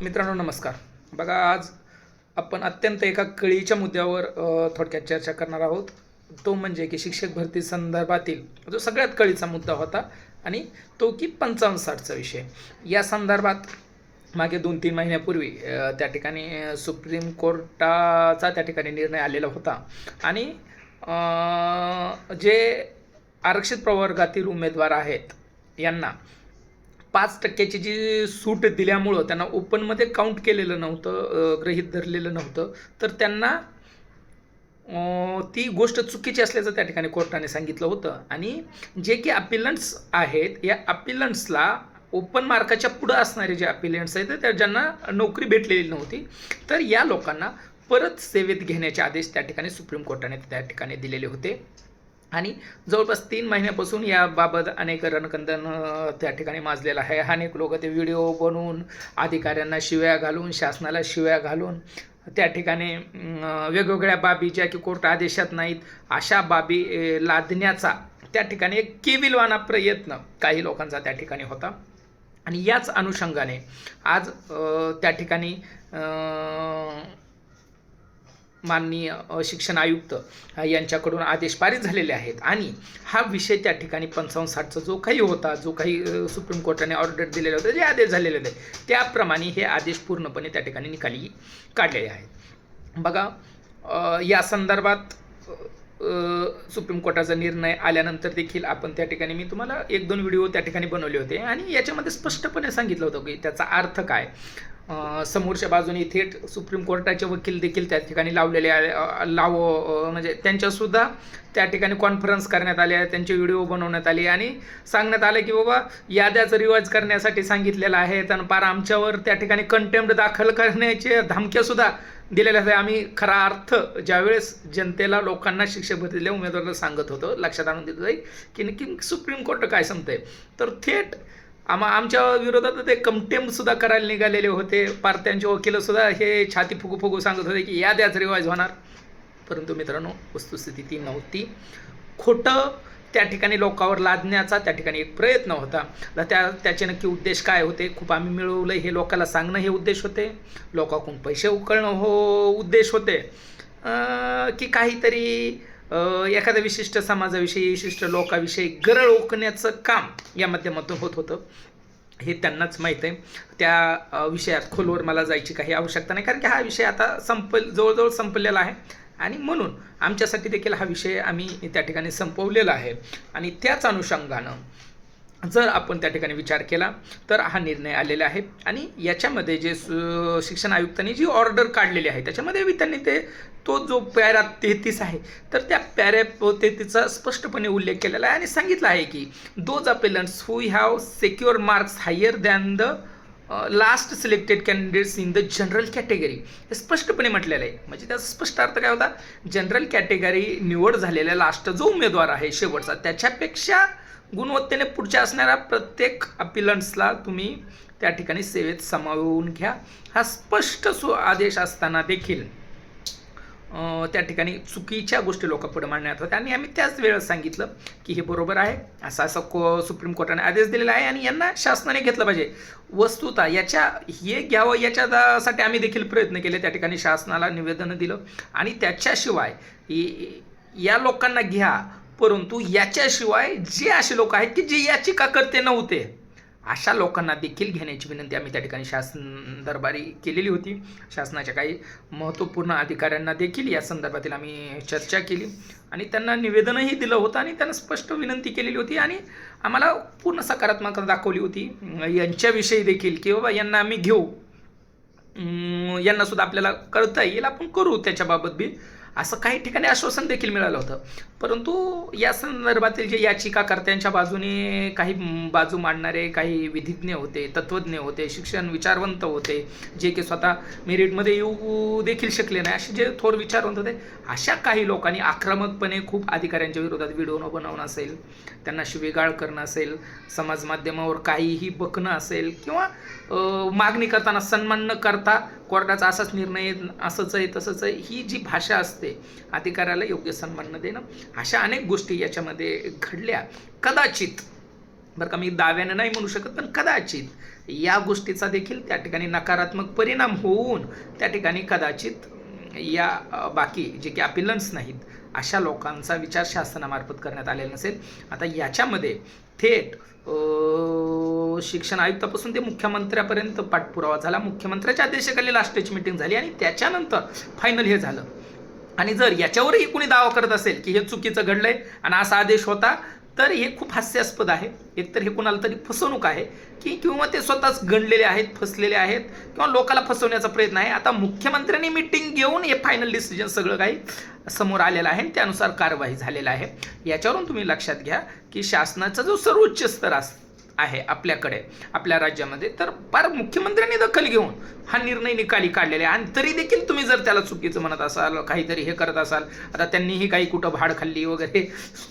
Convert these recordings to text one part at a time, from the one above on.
मित्रांनो नमस्कार. बघा, आज आपण अत्यंत एका कळीच्या मुद्द्यावर थोडक्यात चर्चा करणार आहोत. तो म्हणजे की शिक्षक भरती संदर्भातील जो सगळ्यात कळीचा मुद्दा होता आणि तो की 55-60चा विषय. या संदर्भात मागे 2-3 महिन्यापूर्वी त्या ठिकाणी सुप्रीम कोर्टाचा त्या ठिकाणी निर्णय आलेला होता आणि जे आरक्षित प्रवर्गातील उमेदवार आहेत यांना 5% जी सूट दिल्यामुळं त्यांना ओपनमध्ये काउंट केलेलं नव्हतं, गृहीत धरलेलं नव्हतं. तर त्यांना ती गोष्ट चुकीची असल्याचं त्या ठिकाणी कोर्टाने सांगितलं होतं आणि जे की अपिलंट्स आहेत या अपिलंट्सला ओपन मार्काच्या पुढं असणारे जे अपिलंट्स आहेत तर ज्यांना नोकरी भेटलेली नव्हती, तर या लोकांना परत सेवेत घेण्याचे आदेश त्या ठिकाणी सुप्रीम कोर्टाने त्या ठिकाणी दिलेले होते. आणि जवळपास 3 महिन्यापासून याबाबत अनेक रणकंदन त्या ठिकाणी माजलेलं आहे. अनेक लोक ते व्हिडिओ बनवून अधिकाऱ्यांना शिव्या घालून, शासनाला शिव्या घालून त्या ठिकाणी वेगवेगळ्या बाबी ज्या की कोर्ट आदेशात नाहीत अशा बाबी लादण्याचा त्या ठिकाणी एक केविलवाणा प्रयत्न काही लोकांचा त्या ठिकाणी होता. आणि याच अनुषंगाने आज त्या ठिकाणी माननीय शिक्षण आयुक्त यांच्याकडून आदेश पारित झालेले आहेत आणि हा विषय त्या ठिकाणी 55-60चा जो काही होता, जो काही सुप्रीम कोर्टाने ऑर्डर दिलेले होते, जे आदेश झालेले होते त्याप्रमाणे हे आदेश पूर्णपणे त्या ठिकाणी निकाली काढलेले आहेत. बघा, या संदर्भात सुप्रीम कोर्टाचा निर्णय आल्यानंतर देखील आपण त्या ठिकाणी मी तुम्हाला 1-2 व्हिडिओ त्या ठिकाणी बनवले होते आणि याच्यामध्ये स्पष्टपणे सांगितलं होतं की त्याचा अर्थ काय. समोरच्या बाजूने थेट सुप्रीम कोर्टाचे वकील देखील त्या ठिकाणी लावलेले म्हणजे त्यांच्यासुद्धा त्या ठिकाणी कॉन्फरन्स करण्यात आले, त्यांचे व्हिडिओ बनवण्यात आले आणि सांगण्यात आलं की बाबा याद्याचं रिवाज करण्यासाठी सांगितलेलं आहे आणि पार आमच्यावर त्या ठिकाणी कंटेम्प्ट दाखल करण्याचे धमक्यासुद्धा दिलेल्या आहेत. आम्ही खरा अर्थ ज्यावेळेस जनतेला, लोकांना, शिक्षक भरतीला उमेदवाराला सांगत होतो लक्षात आणून देत होते की नक्की सुप्रीम कोर्ट काय सांगतंय, तर थेट आमच्या विरोधात ते कंटेम्प्टसुद्धा करायला निघालेले होते. पार त्यांचे वकीलसुद्धा हे छाती फुगू फुगू सांगत होते की याद्याच रिवाज होणार. परंतु मित्रांनो, वस्तुस्थिती ती नव्हती. खोटं त्या ठिकाणी लोकांवर लादण्याचा त्या ठिकाणी एक प्रयत्न होता. त्याचे नक्की उद्देश काय होते, खूप आम्ही मिळवलं हे लोकांना सांगणं हे उद्देश होते, लोकांकडून पैसे उकळणं उद्देश होते, की काहीतरी एखाद्या विशिष्ट समाजाविषयी, विशिष्ट लोकाविषयी गरळ ओकण्याचं काम या माध्यमातून होत होतं. हे त्यांनाच माहीत आहे. त्या विषयात खोलवर मला जायची काही आवश्यकता नाही, कारण की हा विषय आता जवळजवळ संपलेला आहे आणि म्हणून आमच्यासाठी देखील हा विषय आम्ही त्या ठिकाणी संपवलेला आहे. आणि त्याच अनुषंगानं जर आपण त्या ठिकाणी विचार केला तर हा निर्णय आलेला आहे. आणि याच्यामध्ये जे शिक्षण आयुक्तांनी जी ऑर्डर काढलेली आहे त्याच्यामध्ये त्यांनी तो जो पॅरा 33 आहे तर त्या पॅरा 33चा स्पष्टपणे उल्लेख केलेला आहे आणि सांगितलं आहे की those appellants who have secure marks higher than the last selected candidates in the general category, हे स्पष्टपणे म्हटलेलं आहे. म्हणजे त्याचा स्पष्ट अर्थ काय होता, जनरल कॅटेगरी निवड झालेला लास्ट जो उमेदवार आहे शेवटचा त्याच्यापेक्षा गुणवत्तेने पुढच्या असणाऱ्या प्रत्येक अपिलंट्सला तुम्ही त्या ठिकाणी सेवेत सामावून घ्या. हा स्पष्ट आदेश असताना देखील त्या ठिकाणी चुकीच्या गोष्टी लोकांपुढे मांडण्यात होत्या आणि आम्ही त्याच वेळेस सांगितलं की हे बरोबर आहे, असं सुप्रीम कोर्टाने आदेश दिलेला आहे आणि यांना शासनाने घेतलं पाहिजे. वस्तुतः हे घ्यावं याच्यासाठी आम्ही देखील प्रयत्न केले, त्या ठिकाणी शासनाला निवेदन दिलं आणि त्याच्याशिवाय या लोकांना घ्या, परंतु याच्याशिवाय जे असे लोक आहेत की जे याचिकाकर्ते नव्हते अशा लोकांना देखील घेण्याची विनंती आम्ही त्या ठिकाणी शासन दरबारी केलेली होती. शासनाच्या काही महत्त्वपूर्ण अधिकाऱ्यांना देखील या संदर्भातील आम्ही चर्चा केली आणि त्यांना निवेदनही दिलं होतं आणि त्यांना स्पष्ट विनंती केलेली होती आणि आम्हाला पूर्ण सकारात्मकता दाखवली होती यांच्याविषयी देखील की बाबा यांना आम्ही घेऊ, यांनासुद्धा आपल्याला करता येईल, आपण करू त्याच्याबाबत बी, असं काही ठिकाणी आश्वासन देखील मिळालं होतं. परंतु या संदर्भातील जे याचिकाकर्त्यांच्या बाजूने काही बाजू मांडणारे काही विधिज्ञ होते, तत्त्वज्ञ होते, शिक्षण विचारवंत होते, जे की स्वतः मेरिटमध्ये येऊ देखील शकले नाही असे जे थोर विचारवंत होते, अशा काही लोकांनी आक्रमकपणे खूप अधिकाऱ्यांच्या विरोधात व्हिडिओ बनवणं असेल, त्यांना शिवीगाळ करणं असेल, समाज माध्यमावर काहीही बकणं असेल किंवा मागणी करताना सन्मान न करता कोर्टाचा असाच निर्णय, असंच आहे तसंच आहे, ही जी भाषा असते अधिकाऱ्याला योग्य सन्मान न देणं, अशा अनेक गोष्टी याच्यामध्ये घडल्या. कदाचित बरं का, मी दाव्यानं नाही म्हणू शकत, पण कदाचित या गोष्टीचा देखील त्या ठिकाणी नकारात्मक परिणाम होऊन त्या ठिकाणी कदाचित या बाकी जे की अपिलन्स नाहीत अशा लोकांचा विचार शासनामार्फत करण्यात आलेला नसेल. आता याच्यामध्ये थेट शिक्षण आयुक्तापासून ते मुख्यमंत्र्यापर्यंत पाठपुरावा झाला. मुख्यमंत्र्याच्या अध्यक्षतेखाली लास्टची मीटिंग झाली आणि त्याच्यानंतर फायनल हे झालं. आणि जर याच्यावरही कोणी दावा करत असेल की हे चुकीचं घडलंय आणि असा आदेश होता, तर हे खूप हास्यास्पद आहे. एकतर हे कुणाला तरी फसवणूक आहे की किंवा ते स्वतःच गणलेले आहेत, फसलेले आहेत किंवा लोकाला फसवण्याचा प्रयत्न आहे. आता मुख्यमंत्र्यांनी मीटिंग घेऊन हे फायनल डिसिजन सगळं काही समोर आलेलं आहे आणि त्यानुसार कारवाई झालेला आहे. याच्यावरून तुम्ही लक्षात घ्या की शासनाचा जो सर्वोच्च स्तर आहे आपल्याकडे आपल्या राज्यामध्ये, तर फार मुख्यमंत्र्यांनी दखल घेऊन हा निर्णय निकाली काढलेला आहे. आणि तरी देखील तुम्ही जर त्याला चुकीचं म्हणत असाल, काहीतरी हे करत असाल, आता त्यांनीही काही कुठं भाड खाल्ली वगैरे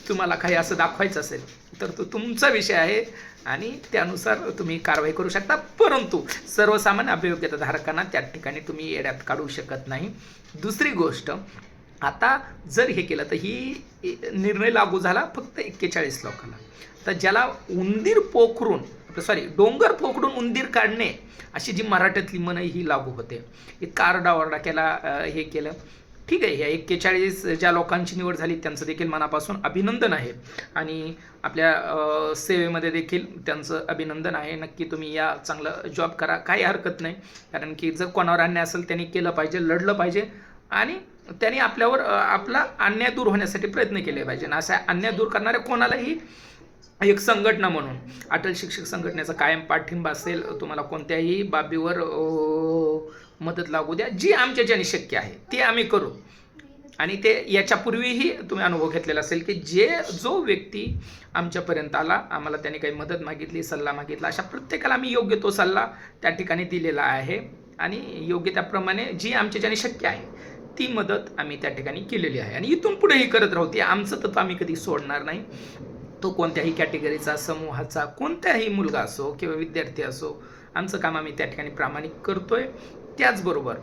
तुम्हाला काही असं दाखवायचं असेल तर तो तुमचा विषय आहे आणि त्यानुसार तुम्ही कारवाई करू शकता. परंतु सर्वसामान्य अभियोग्यताधारकांना त्या ठिकाणी तुम्ही येड्यात काढू शकत नाही. दुसरी गोष्ट, आता जर हे केलं तर ही निर्णय लागू झाला फक्त 41 लोकांना. तर ज्याला उंदीर पोखरून डोंगर पोखरून उंदीर काढणे अशी जी मराठीतली म्हण ही लागू होते. इतका आरडाओरडा केला, हे केलं, ठीक आहे. ह्या 41 ज्या लोकांची निवड झाली त्यांचं देखील मनापासून अभिनंदन आहे आणि आपल्या सेवेमध्ये देखील त्यांचं अभिनंदन आहे. नक्की तुम्ही या चांगलं जॉब करा, काही हरकत नाही. कारण की जर कोणावर अन्याय असेल त्यांनी केलं पाहिजे, लढलं पाहिजे आणि त्यांनी आपल्यावर आपला अन्याय दूर होण्यासाठी प्रयत्न केले पाहिजे. आणि असा अन्याय दूर करणाऱ्या कोणालाही एक संघटना म्हणून अटल शिक्षक संघटनेचा कायम पाठिंबा असेल. तुम्हाला कोणत्याही बाबीवर मदत लागू द्या, जी आमच्याच्याने शक्य आहे ते आम्ही करू. आणि ते याच्यापूर्वीही तुम्ही अनुभव घेतलेला असेल की जो व्यक्ती आमच्यापर्यंत आला, आम्हाला त्याने काही मदत मागितली, सल्ला मागितला, अशा प्रत्येकाला आम्ही योग्य तो सल्ला त्या ठिकाणी दिलेला आहे आणि योग्य त्याप्रमाणे जी आमच्याच्याने शक्य आहे ती मदत आम्ही त्या ठिकाणी केलेली आहे आणि इथून पुढेही करत राहू. ते आमचं तत्व आम्ही कधी सोडणार नाही. तो कोणत्याही कॅटेगरीचा, समूहाचा, कोणताही मुलगा असो किंवा विद्यार्थी असो, आमचं काम आम्ही त्या ठिकाणी प्रामाणिक करतोय. त्याचबरोबर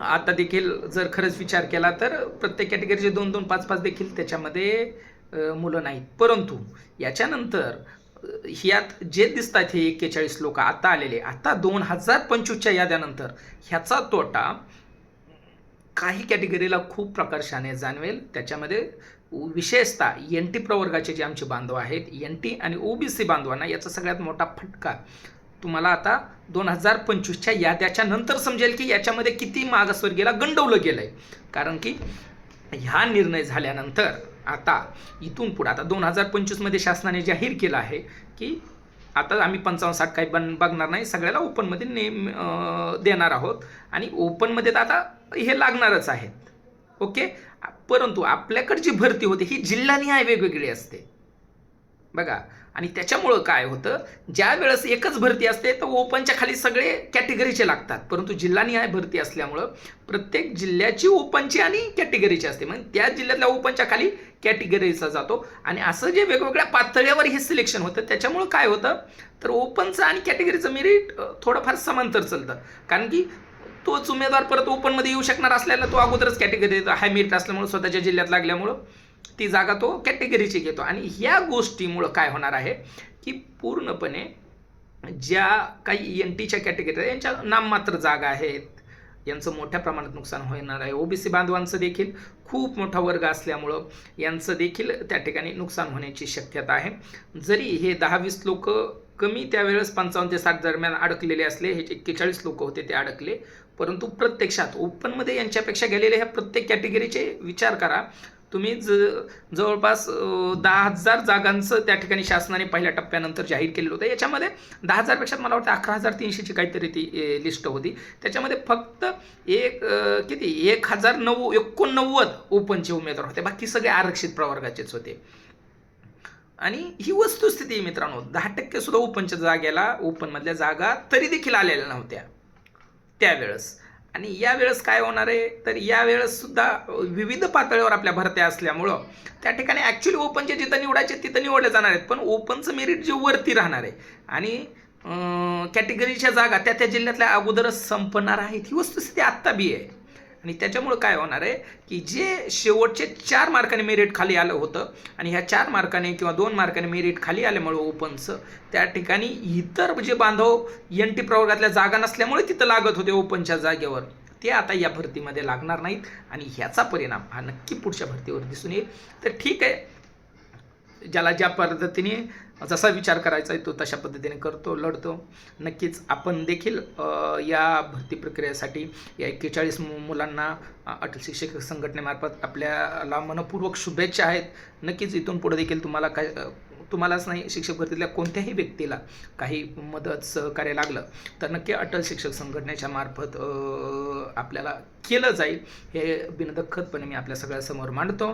आता देखील जर खरंच विचार केला तर प्रत्येक कॅटेगरीचे 2-2, 5-5 देखील त्याच्यामध्ये मुलं नाहीत. परंतु याच्यानंतर ह्यात जे दिसतात हे 41 लोक आता आलेले, आता 2025च्या याद्यानंतर ह्याचा तोटा काही कॅटेगरीला खूप प्रकर्षाने जाणवेल. त्याच्यामध्ये विशेषतः NT प्रवर्गाचे जे आमचे बांधव आहेत, NT आणि OBC बांधवांना याचा सगळ्यात मोठा फटका तुम्हाला आता 2025च्या याद्याच्या नंतर समजेल की याच्यामध्ये किती मागासवर्गीयाला गंडवलं गेलं आहे. कारण की ह्या निर्णय झाल्यानंतर आता इथून पुढे आता 2025मध्ये शासनाने जाहीर केलं आहे की आता आम्ही 55-60 काही बघणार नाही, सगळ्याला ओपनमध्ये देणार आहोत आणि ओपनमध्ये तर आता हे लागणारच आहेत. ओके. परंतु आपल्याकडे जी भरती होते ही जिल्हानिहाय वेगवेगळी असते बघा. आणि त्याच्यामुळं काय होतं, ज्या वेळेस एकच भरती असते तर ओपनच्या खाली सगळे कॅटेगरीचे लागतात, परंतु जिल्हानिहाय भरती असल्यामुळं प्रत्येक जिल्ह्याची ओपनची आणि कॅटेगरीची असते. मग त्या जिल्ह्यातल्या ओपनच्या खाली कॅटेगरीचा जातो आणि असं जे वेगवेगळ्या पातळीवर हे सिलेक्शन होतं त्याच्यामुळं काय होतं तर ओपनचं आणि कॅटेगरीचं मेरिट थोडंफार समांतर चालतं. कारण की तोच उमेदवार परत ओपनमध्ये येऊ शकणार असल्याला तो अगोदरच कॅटेगरी हाय मेरिट असल्यामुळं स्वतःच्या जिल्ह्यात लागल्यामुळं ती जागा तो कॅटेगरीची घेतो. आणि ह्या गोष्टीमुळं काय होणार आहे की पूर्णपणे ज्या काही NTच्या कॅटेगरी यांच्या नाममात्र जागा आहेत, यांचं मोठ्या प्रमाणात नुकसान होणार आहे. OBC बांधवांचं देखील खूप मोठा वर्ग असल्यामुळं यांचं देखील त्या ठिकाणी नुकसान होण्याची शक्यता आहे. जरी हे 10-20 लोक कमी त्यावेळेस 55 ते 60 दरम्यान अडकलेले असले, हे 41 लोक होते ते अडकले, परंतु प्रत्यक्षात ओपनमध्ये यांच्यापेक्षा गेलेले ह्या प्रत्येक कॅटेगरीचे विचार करा तुम्ही. जवळपास 10,000 जागांचं त्या ठिकाणी शासनाने पहिल्या टप्प्यानंतर जाहीर केलेलं होतं. याच्यामध्ये 10,000पेक्षा मला वाटतं 11,300ची काहीतरी ती लिस्ट होती. त्याच्यामध्ये फक्त 1,089 ओपनचे उमेदवार होते, बाकी सगळे आरक्षित प्रवर्गाचेच होते. आणि ही वस्तुस्थिती मित्रांनो, 10% सुद्धा ओपनच्या जागेला, ओपनमधल्या जागा तरी देखील आलेल्या नव्हत्या त्यावेळेस. आणि यावेळेस काय होणार आहे तर यावेळेस सुद्धा विविध पातळीवर आपल्या भरत्या असल्यामुळं त्या ठिकाणी ॲक्च्युली ओपनचे जिथं निवडायचे तिथं निवडले जाणार आहेत, पण ओपनचं मेरिट जे वरती राहणार आहे आणि कॅटेगरीच्या जागा त्या जिल्ह्यातल्या अगोदरच संपणार आहेत. ही वस्तुस्थिती आत्ता बी आहे. आणि त्याच्यामुळं काय होणार आहे की जे शेवटचे 4 मार्काने मेरिट खाली आलं होतं आणि ह्या 4 मार्काने किंवा 2 मार्काने मेरिट खाली आल्यामुळे ओपनचं त्या ठिकाणी इतर जे बांधव NT प्रवर्गातल्या जागा नसल्यामुळे तिथं लागत होते ओपनच्या जागेवर, ते आता या भरतीमध्ये लागणार नाहीत आणि ह्याचा परिणाम हा नक्की पुढच्या भरतीवर दिसून येईल. तर ठीक आहे, ज्याला ज्या पद्धतीने जसा विचार करायचा आहे तो तशा पद्धतीने करतो, लढतो. नक्कीच आपण देखील या भरती प्रक्रियेसाठी या 41 मुलांना अटल शिक्षक संघटनेमार्फत आपल्याला मनपूर्वक शुभेच्छा आहेत. नक्कीच इथून पुढे देखील तुम्हाला काय तुम्हालाच नाही, शिक्षक भरतीतल्या कोणत्याही व्यक्तीला काही मदत सहकार्य लागलं तर नक्की अटल शिक्षक संघटनेच्या मार्फत आपल्याला केलं जाईल, हे बिनदखतपणे मी आपल्या सगळ्यासमोर मांडतो.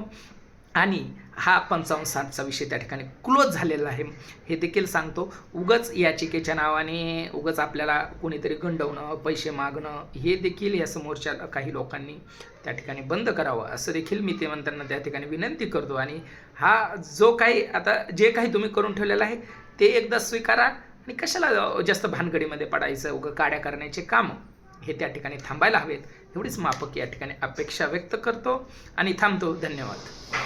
आणि हा 55-60चा विषय त्या ठिकाणी क्लोज झालेला आहे हे देखील सांगतो. उगाच याचिकेच्या नावाने उगाच आपल्याला कोणीतरी गंडवणं, पैसे मागणं हे देखील या समोरच्या काही लोकांनी त्या ठिकाणी बंद करावं असं देखील मी ते म्हणताना त्या ठिकाणी विनंती करतो. आणि हा जो काही आता जे काही तुम्ही करून ठेवलेलं आहे ते एकदा स्वीकारा आणि कशाला जास्त भानगडीमध्ये पडायचं, उगं काड्या करण्याचे कामं हे त्या ठिकाणी थांबायला हवेत, एवढीच माफक या ठिकाणी अपेक्षा व्यक्त करतो आणि थांबतो. धन्यवाद.